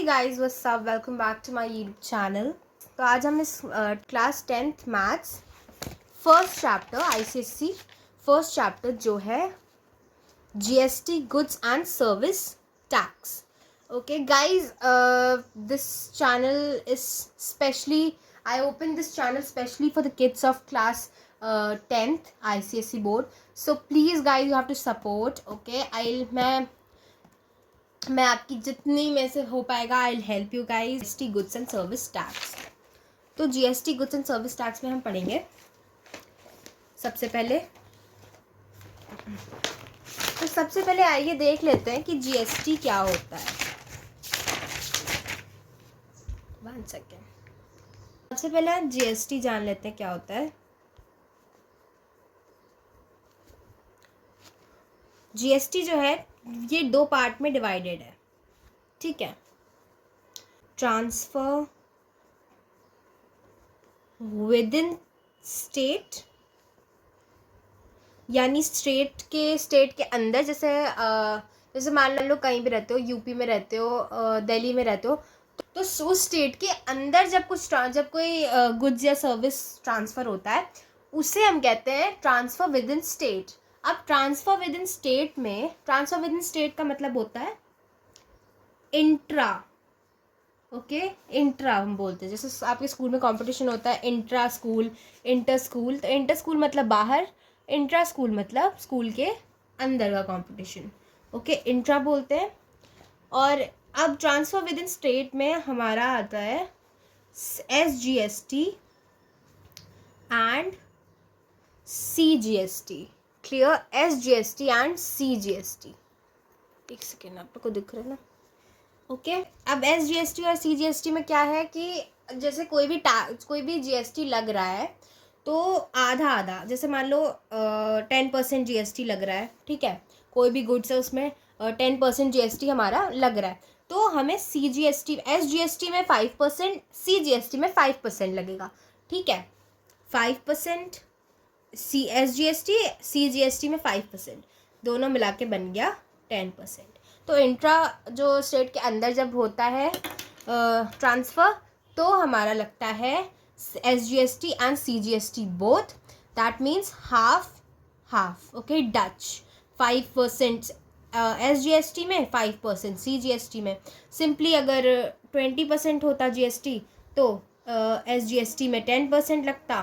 guys, what's up? Welcome back to my YouTube channel. तो आज हमने class 10th maths first chapter ICSE first chapter जो है GST goods and service tax. Okay guys, this channel is specially, I opened this channel specially for the kids of class 10th ICSE board. So please guys, you have to support. Okay, मैं आपकी जितनी में से हो पाएगा I will help you guys. GST goods and service tax. तो GST goods and service tax में हम पढ़ेंगे सबसे पहले आइए देख लेते हैं कि GST क्या होता है. 1 सेकेंड. सबसे पहले GST जान लेते हैं क्या होता है. GST जो है ये 2 पार्ट में डिवाइडेड है. ठीक है. ट्रांसफर विद इन स्टेट, यानी स्टेट के अंदर. जैसे मान लो कहीं भी रहते हो, यूपी में रहते हो, दिल्ली में रहते हो, तो उस स्टेट के अंदर जब कोई गुड्स या सर्विस ट्रांसफ़र होता है उसे हम कहते हैं ट्रांसफ़र विद इन स्टेट. अब ट्रांसफ़र विद इन स्टेट का मतलब होता है इंट्रा. ओके, इंट्रा हम बोलते हैं. जैसे आपके स्कूल में कंपटीशन होता है इंट्रा स्कूल, इंटर स्कूल. तो इंटर स्कूल मतलब बाहर, इंट्रा स्कूल मतलब स्कूल के अंदर का कंपटीशन. ओके, इंट्रा बोलते हैं. और अब ट्रांसफ़र विद इन स्टेट में हमारा आता है SGST and CGST. Clear? SGST and CGST. एक सेकेंड, आप लोग को दिख रहा है ना? ओके. अब SGST और CGST में क्या है कि जैसे कोई भी GST लग रहा है तो आधा, जैसे मान लो 10% GST लग रहा है. ठीक है, कोई भी गुड्स है उसमें 10% GST हमारा लग रहा है, तो हमें SGST में 5%, CGST में 5% लगेगा. ठीक है, 5% SGST, CGST में 5%, दोनों मिला के बन गया 10%. तो इंट्रा जो स्टेट के अंदर जब होता है ट्रांसफ़र, तो हमारा लगता है SGST and CGST both. That means half. Okay, Dutch 5% SGST में, 5% CGST में. सिंपली अगर 20% होता GST तो SGST में 10% लगता,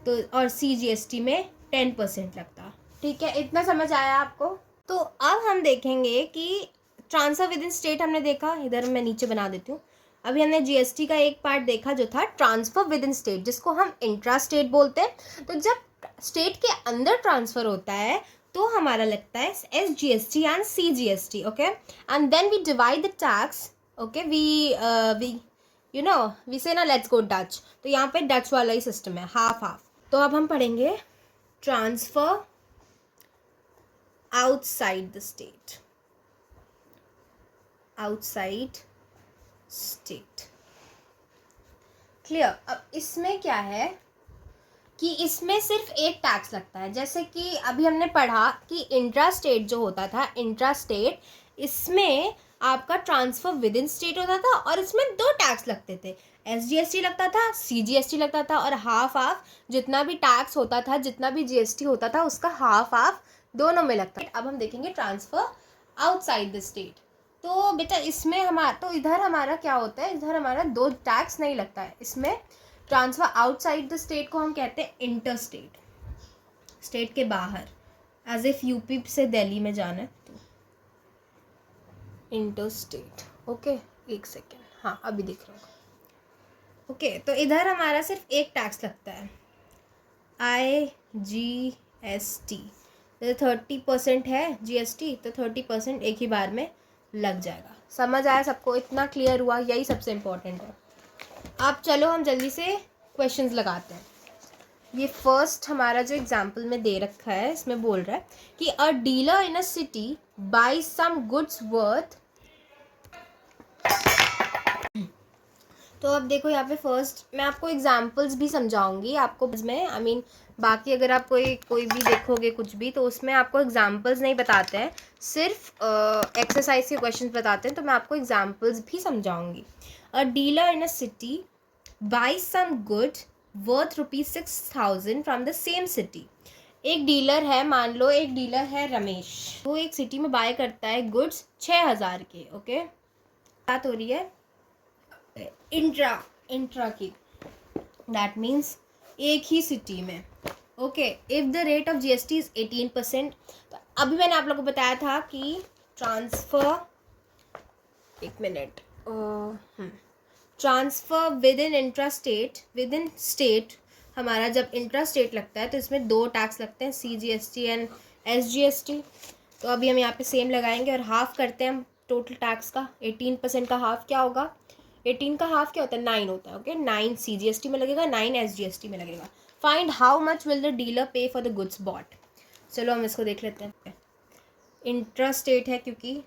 तो और CGST में 10% लगता. ठीक है, इतना समझ आया आपको? तो अब हम देखेंगे कि ट्रांसफर विद इन स्टेट हमने देखा. इधर मैं नीचे बना देती हूँ. अभी हमने GST का एक पार्ट देखा जो था ट्रांसफर विद इन स्टेट, जिसको हम इंट्रा स्टेट बोलते हैं. तो जब स्टेट के अंदर ट्रांसफ़र होता है तो हमारा लगता है SGST and CGST. Okay, and then we divide the tax. Okay, we say ना लेट्स गो डच. तो यहाँ पे डच वाला ही सिस्टम है, हाफ. तो अब हम पढ़ेंगे transfer outside the state. Clear? अब इसमें क्या है कि इसमें सिर्फ एक टैक्स लगता है. जैसे कि अभी हमने पढ़ा कि इंट्रा स्टेट जो होता था, इंट्रा स्टेट, इसमें आपका ट्रांसफर विद इन स्टेट होता था और इसमें 2 टैक्स लगते थे. SGST लगता था, CGST लगता था, और हाफ जितना भी टैक्स होता था, जितना भी GST होता था, उसका हाफ दोनों में लगता है. अब हम देखेंगे ट्रांसफ़र आउटसाइड द स्टेट. तो बेटा इसमें इधर हमारा क्या होता है, इधर हमारा 2 टैक्स नहीं लगता है. इसमें ट्रांसफ़र आउटसाइड द स्टेट को हम कहते हैं इंटर स्टेट, स्टेट के बाहर. एज इफ यूपी से दिल्ली में जाना है तो इंटर स्टेट. ओके, एक सेकेंड. हाँ, अभी दिख रहा है. ओके, तो इधर हमारा सिर्फ एक टैक्स लगता है, IGST. जैसे 30% है GST, तो 30% एक ही बार में लग जाएगा. समझ आया सबको? इतना क्लियर हुआ? यही सबसे इम्पोर्टेंट है. अब चलो हम जल्दी से क्वेश्चंस लगाते हैं. ये फर्स्ट हमारा जो एग्जाम्पल में दे रखा है, इसमें बोल रहा है कि a dealer in a city buy some goods worth. तो अब देखो यहाँ पे फर्स्ट मैं आपको एग्जांपल्स भी समझाऊंगी आपको में बाकी अगर आप कोई भी देखोगे कुछ भी तो उसमें आपको एग्जांपल्स नहीं बताते हैं, सिर्फ एक्सरसाइज के क्वेश्चंस बताते हैं, तो मैं आपको एग्जांपल्स भी समझाऊंगी. A dealer in a city buy some good worth ₹6,000 from the same city. एक डीलर है, मान लो एक डीलर है रमेश, वो एक सिटी में बाय करता है गुड्स 6,000 के. ओके, बात हो रही है इंट्रा की, दैट मीन्स एक ही सिटी में. Okay, if the rate of GST is 18%. तो अभी मैंने आप लोगों को बताया था कि ट्रांसफर, एक minute, transfer with in intra state, with in state हमारा जब इंट्रा स्टेट लगता है तो इसमें 2 टैक्स लगते हैं, CGST एंड SGST. तो अभी हम यहाँ पे सेम लगाएंगे और हाफ करते हैं हम टोटल टैक्स का. 18% का हाफ क्या होगा? 18 का हाफ क्या होता है? 9 होता है. ओके, 9 CGST में लगेगा, 9 SGST में लगेगा. Find how much will the dealer पे फॉर द गुड्स बॉट. चलो हम इसको देख लेते हैं. इंट्रा स्टेट है क्योंकि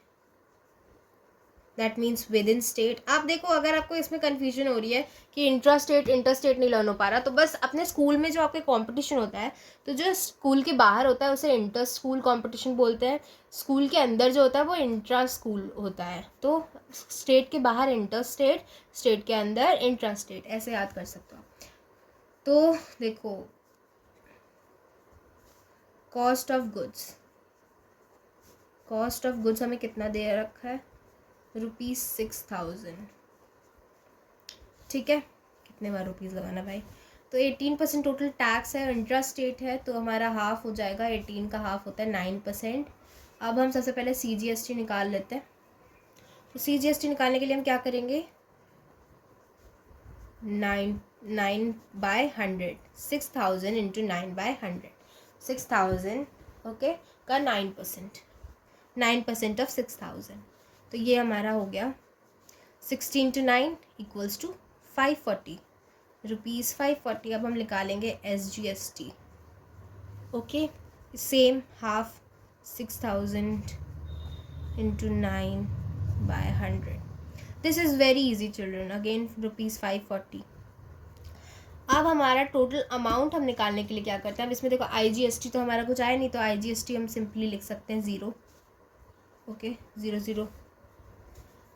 that means with in state. आप देखो, अगर आपको इसमें कन्फ्यूजन हो रही है कि इंट्रा स्टेट इंटर स्टेट नहीं लर्न हो पा रहा, तो बस अपने स्कूल में जो आपके कंपटीशन होता है, तो जो स्कूल के बाहर होता है उसे इंटर स्कूल कंपटीशन बोलते हैं. स्कूल के अंदर जो होता है वो इंट्रा स्कूल होता है. तो स्टेट के बाहर इंटर स्टेट, स्टेट के अंदर इंट्रा स्टेट, ऐसे याद कर सकते हो. तो देखो, कॉस्ट ऑफ गुड्स हमें कितना दे रखा है? ₹6,000. ठीक है, कितने बार रुपीज़ लगाना भाई. तो 18% टोटल टैक्स है, इंट्रा स्टेट है, तो हमारा हाफ हो जाएगा. 18 का हाफ होता है 9%. अब हम सबसे पहले CGST निकाल लेते हैं. तो CGST निकालने के लिए हम क्या करेंगे? 9/100, 6,000 इंटू 9/100, 6,000. ओके, का 9% ऑफ 6,000. तो ये हमारा हो गया 16 to 9 इक्वल्स टू 540 रुपीज़. 540. अब हम निकालेंगे SGST. Okay, same half 6,000 into 9/100. This is very easy children. Again ₹540. अब हमारा टोटल अमाउंट हम निकालने के लिए क्या करते हैं? अब इसमें देखो IGST तो हमारा कुछ आया नहीं, तो IGST हम सिंपली लिख सकते हैं 0. ओके, 0.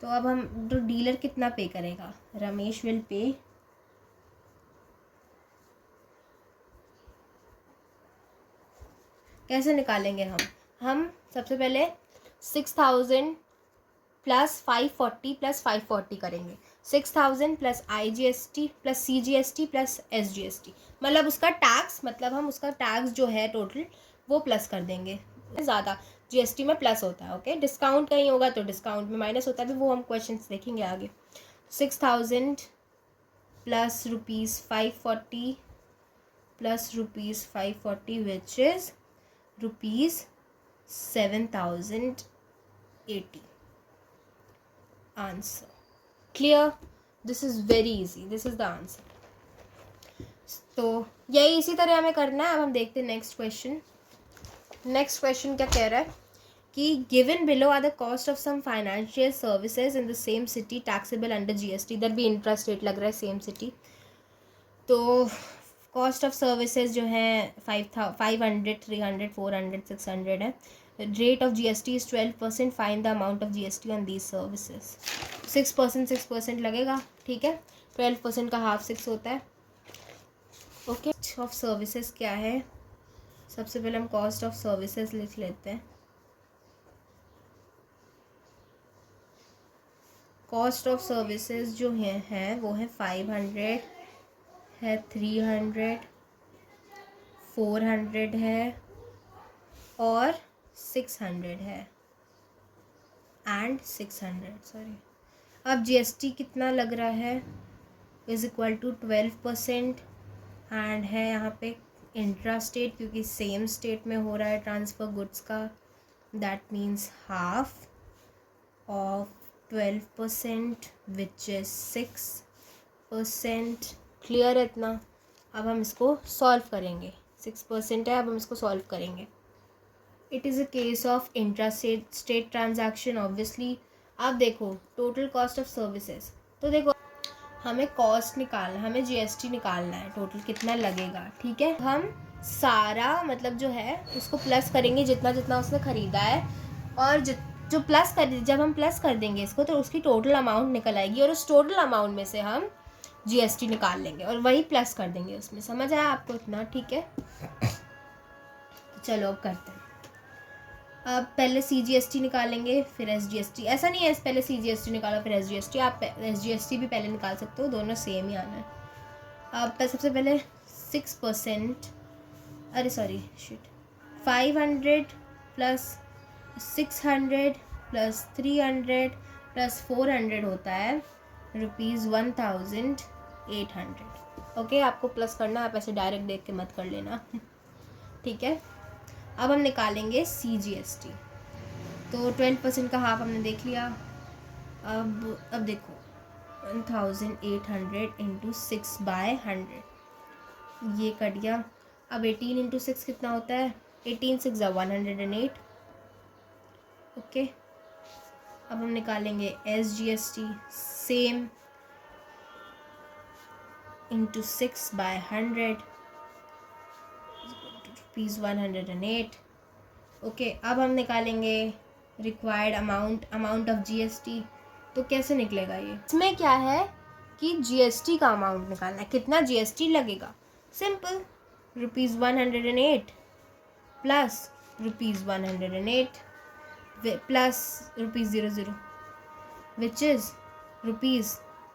तो अब हम जो डीलर कितना पे करेगा? रमेश विल पे कैसे निकालेंगे हम सबसे पहले 6,000 प्लस 540 करेंगे. 6,000 plus IGST plus CGST plus SGST, मतलब उसका टैक्स, मतलब हम उसका टैक्स जो है टोटल वो प्लस कर देंगे. ज़्यादा GST में प्लस होता है. ओके, डिस्काउंट कहीं होगा तो डिस्काउंट में माइनस होता है, वो हम क्वेश्चन देखेंगे आगे. 6,000 plus ₹540 plus ₹540 which is ₹7,080. Answer clear? This is very easy, this is the answer. तो यही इसी तरह हमें करना है. अब हम देखते हैं नेक्स्ट क्वेश्चन. नेक्स्ट क्वेश्चन क्या कह रहा है कि given below are the cost of some financial services in the same city taxable under GST. इधर भी इंट्रा स्टेट लग रहा है, सेम सिटी. तो कॉस्ट ऑफ सर्विसेज जो है 500, 300, 400, 600 है. Rate of GST is 12%. Find the amount of GST on these services. 6% लगेगा. ठीक है, 12% का हाफ 6 होता है. ओके, ऑफ सर्विसेज क्या है? सबसे पहले हम कॉस्ट ऑफ सर्विसेज लिख लेते हैं. कॉस्ट ऑफ सर्विसेज जो है वो है 500 है, 300, 400 है और 600 है एंड 600. सॉरी, अब GST कितना लग रहा है? इज़ इक्वल टू 12% एंड है यहाँ पे इंट्रा स्टेट, क्योंकि सेम स्टेट में हो रहा है ट्रांसफ़र गुड्स का. That means half of 12% which is 6%. Clear है इतना? अब हम इसको सॉल्व करेंगे. 6% है, अब हम इसको सॉल्व करेंगे. It is a case of intra state transaction obviously. अब देखो टोटल कॉस्ट ऑफ सर्विसेज, तो देखो हमें कॉस्ट निकालना, हमें जीएसटी निकालना है, टोटल कितना लगेगा, ठीक है। हम सारा मतलब जो है उसको प्लस करेंगे जितना जितना उसने ख़रीदा है, और जो प्लस कर, जब हम प्लस कर देंगे इसको तो उसकी टोटल अमाउंट निकल आएगी, और उस टोटल अमाउंट में से हम जीएसटी निकाल लेंगे और वही प्लस कर देंगे उसमें। समझ आया आपको इतना, ठीक है। चलो अब करते हैं। अब पहले सीजीएसटी निकालेंगे फिर एसजीएसटी। ऐसा नहीं है पहले सीजीएसटी निकालो फिर एसजीएसटी, आप एसजीएसटी भी पहले निकाल सकते हो, दोनों सेम ही आना है। अब सबसे पहले 6%, अरे sorry shit, 500 plus 600 plus 300 plus 400 होता है ₹1800। ओके, आपको प्लस करना, आप ऐसे डायरेक्ट देख के मत कर लेना ठीक है। अब हम निकालेंगे सीजीएसटी। तो 12% का हाफ हमने देख लिया। अब देखो 1800 इंटू 6/100 ये कट गया। अब 18 इंटू 6 कितना होता है, 18 6 108। ओके, अब हम निकालेंगे एसजीएसटी, सेम इंटू 6/100 ₹108। ओके, अब हम निकालेंगे रिक्वायर्ड अमाउंट ऑफ जीएसटी। तो कैसे निकलेगा ये, इसमें क्या है कि जीएसटी का अमाउंट निकालना है, कितना जीएसटी लगेगा। Simple, ₹108 plus ₹108 plus ₹00 which is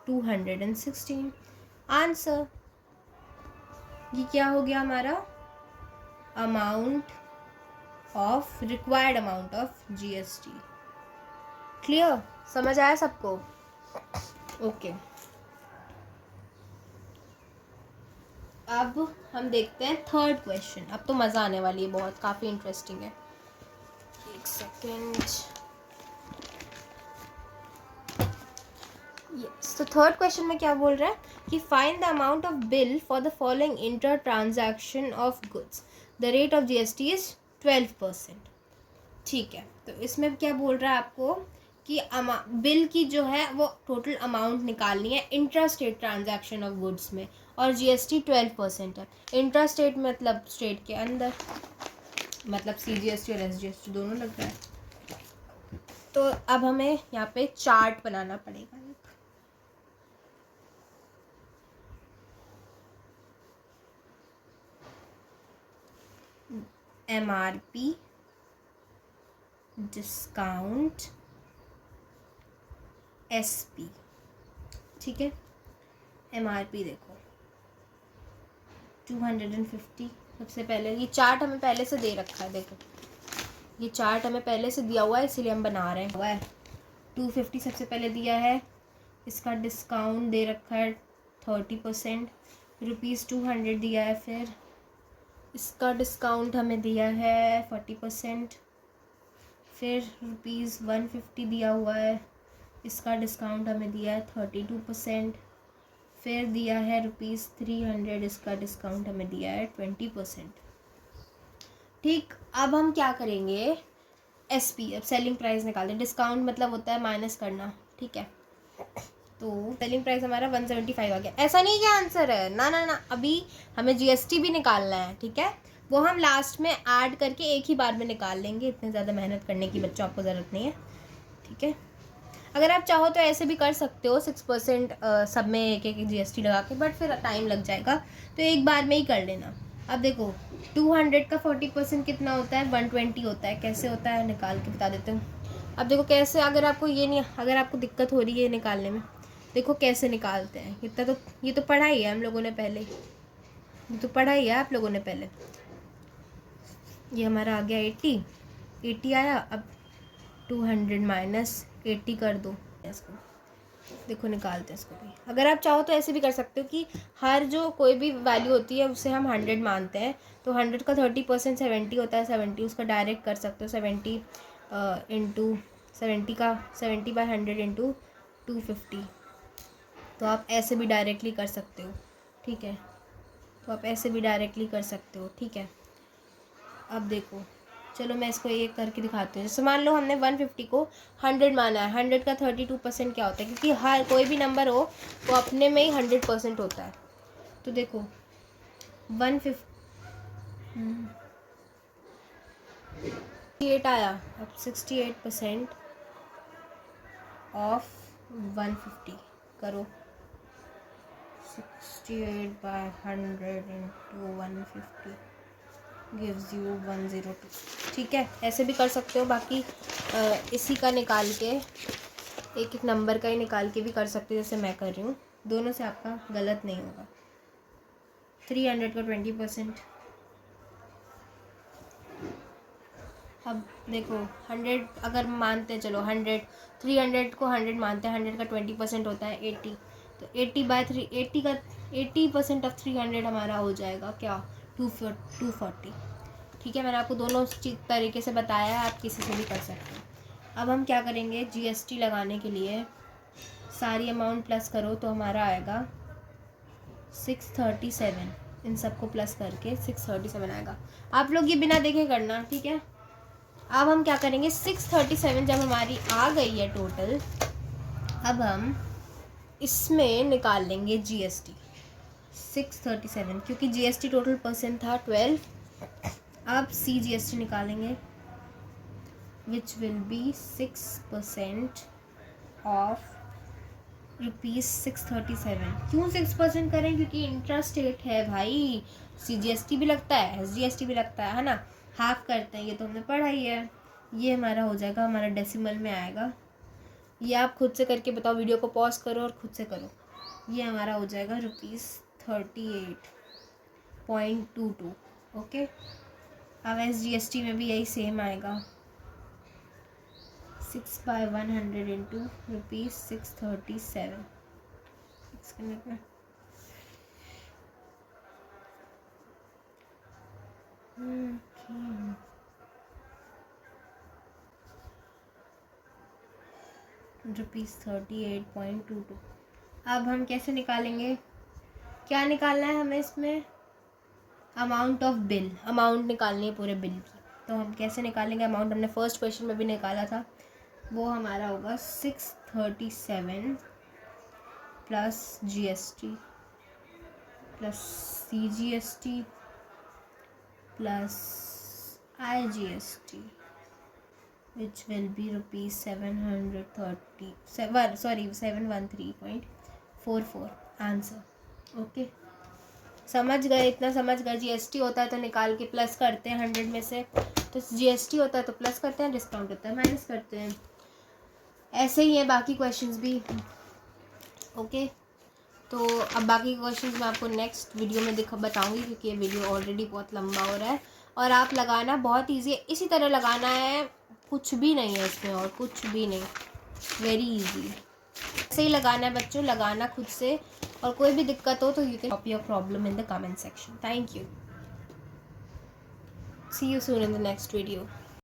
₹216। Answer, ये क्या हो गया हमारा, required amount of GST. Clear, समझ आया सबको। ओके, अब हम देखते हैं थर्ड क्वेश्चन। अब तो मज़ा आने वाली है बहुत, काफ़ी इंटरेस्टिंग है। एक सेकेंड। यस, तो थर्ड क्वेश्चन में क्या बोल रहा है कि find the amount of bill for the following inter transaction of goods, the rate of GST is 12%। ठीक है, तो इसमें क्या बोल रहा है आपको कि बिल की जो है वो टोटल अमाउंट निकालनी है intra state transaction of goods में, और जीएसटी 12% है। इंट्रा स्टेट मतलब स्टेट के अंदर, मतलब सीजीएसटी और एसजीएसटी दोनों लग रहा है। तो अब हमें यहाँ पे चार्ट बनाना पड़ेगा। एमआरपी, डिस्काउंट, एसपी, ठीक है। एमआरपी देखो 250। सबसे पहले ये चार्ट हमें पहले से दे रखा है, देखो ये चार्ट हमें पहले से दिया हुआ है, इसीलिए हम बना रहे हैं। हुआ है 250 सबसे पहले दिया है, इसका डिस्काउंट दे रखा है 30%, ₹200 दिया है, फिर इसका डिस्काउंट हमें दिया है 40%, फिर ₹150 दिया हुआ है, इसका डिस्काउंट हमें दिया है 32%, फिर दिया है ₹300, इसका डिस्काउंट हमें दिया है 20%। ठीक, अब हम क्या करेंगे, एसपी, अब सेलिंग प्राइस निकालते हैं। डिस्काउंट मतलब होता है माइनस करना, ठीक है। तो सेलिंग प्राइस हमारा 175 आ गया। ऐसा नहीं क्या आंसर है, ना ना ना, अभी हमें जीएसटी भी निकालना है, ठीक है। वो हम लास्ट में ऐड करके एक ही बार में निकाल लेंगे, इतने ज़्यादा मेहनत करने की बच्चों आपको ज़रूरत नहीं है, ठीक है। अगर आप चाहो तो ऐसे भी कर सकते हो 6% सब में एक एक जीएसटी लगा के, बट फिर टाइम लग जाएगा, तो एक बार में ही कर लेना। अब देखो 200 का 40% कितना होता है, 120 होता है। कैसे होता है निकाल के बता देते हूँ। अब देखो कैसे, अगर आपको दिक्कत हो रही है निकालने में, देखो कैसे निकालते हैं। इतना तो ये तो पढ़ा ही है हम लोगों ने पहले, ये तो पढ़ा ही है आप लोगों ने पहले। ये हमारा आ गया 80 आया। अब 200 माइनस 80 कर दो इसको, देखो निकालते हैं इसको भी। अगर आप चाहो तो ऐसे भी कर सकते हो कि हर जो कोई भी वैल्यू होती है उसे हम 100 मानते हैं, तो 100 का 30% 70 होता है, 70 उसका डायरेक्ट कर सकते हो, 70 इंटू 70 का 70/100 इंटू 250। तो आप ऐसे भी डायरेक्टली कर सकते हो, ठीक है। तो आप ऐसे भी डायरेक्टली कर सकते हो, ठीक है। अब देखो चलो मैं इसको एक करके दिखाती हूँ। जैसे मान लो हमने 150 को 100 माना है, 100 का 32% क्या होता है, क्योंकि हर कोई भी नंबर हो वो अपने में ही 100% होता है। तो देखो 158 आया, अब 68% ऑफ 150 करो, 68/100 इंटू 150 गिव्स यू 102। ठीक है, ऐसे भी कर सकते हो। बाकी इसी का निकाल के एक एक नंबर का ही निकाल के भी कर सकते हो, जैसे मैं कर रही हूँ। दोनों से आपका गलत नहीं होगा। 300 का 20%। अब देखो 100 अगर मानते हैं, चलो 100, 300 को 100 मानते हैं, 100 का 20% होता है 80, तो 80/3, 80 का 80% ऑफ 300 हमारा हो जाएगा क्या, 240। ठीक है, मैंने आपको दोनों तरीके से बताया है, आप किसी से भी कर सकते हैं। अब हम क्या करेंगे, जीएसटी लगाने के लिए सारी अमाउंट प्लस करो तो हमारा आएगा 637। इन सबको प्लस करके 637 आएगा। आप लोग ये बिना देखे करना, ठीक है। अब हम क्या करेंगे, 637 जब हमारी आ गई है टोटल, अब हम इसमें निकाल लेंगे जीएसटी 637, क्योंकि जीएसटी टोटल परसेंट था 12। अब सीजीएसटी निकालेंगे, विच विल बी 6% ऑफ ₹637। क्यों 6% करें, क्योंकि इंट्रास्टेट रेट है भाई, सीजीएसटी भी लगता है, एसजीएसटी भी लगता है ना, हाफ करते हैं, ये तो हमने पढ़ा ही है। ये हमारा हो जाएगा, हमारा डेसिमल में आएगा। ये आप खुद से करके बताओ, वीडियो को पॉज करो और खुद से करो। ये हमारा हो जाएगा ₹38.22। ओके, अब एसजीएसटी में भी यही सेम आएगा, 6/100 इंटू ₹637। ₹38.22। अब हम कैसे निकालेंगे, क्या निकालना है हमें इसमें, अमाउंट ऑफ बिल, अमाउंट निकालनी है पूरे बिल की। तो हम कैसे निकालेंगे अमाउंट, हमने फर्स्ट क्वेश्चन में भी निकाला था, वो हमारा होगा 637 plus GST plus CGST plus IGST, which will be ₹713.44 answer. Okay, समझ गए, इतना समझ गए। जीएसटी होता है तो निकाल के प्लस करते हैं 100 में से, तो जीएसटी होता है तो प्लस करते हैं, डिस्काउंट होता है माइनस करते हैं। ऐसे ही है बाकी क्वेश्चंस भी। ओके, तो अब बाकी क्वेश्चंस मैं आपको नेक्स्ट वीडियो में बताऊंगी, क्योंकि ये वीडियो ऑलरेडी बहुत लंबा हो रहा है। और आप लगाना बहुत ईजी है, इसी तरह लगाना है, कुछ भी नहीं है इसमें और कुछ भी नहीं, वेरी इजी। ऐसे ही लगाना है बच्चों, लगाना खुद से। और कोई भी दिक्कत हो तो you can drop your problem in the comment section. Thank you, see you soon in the next video.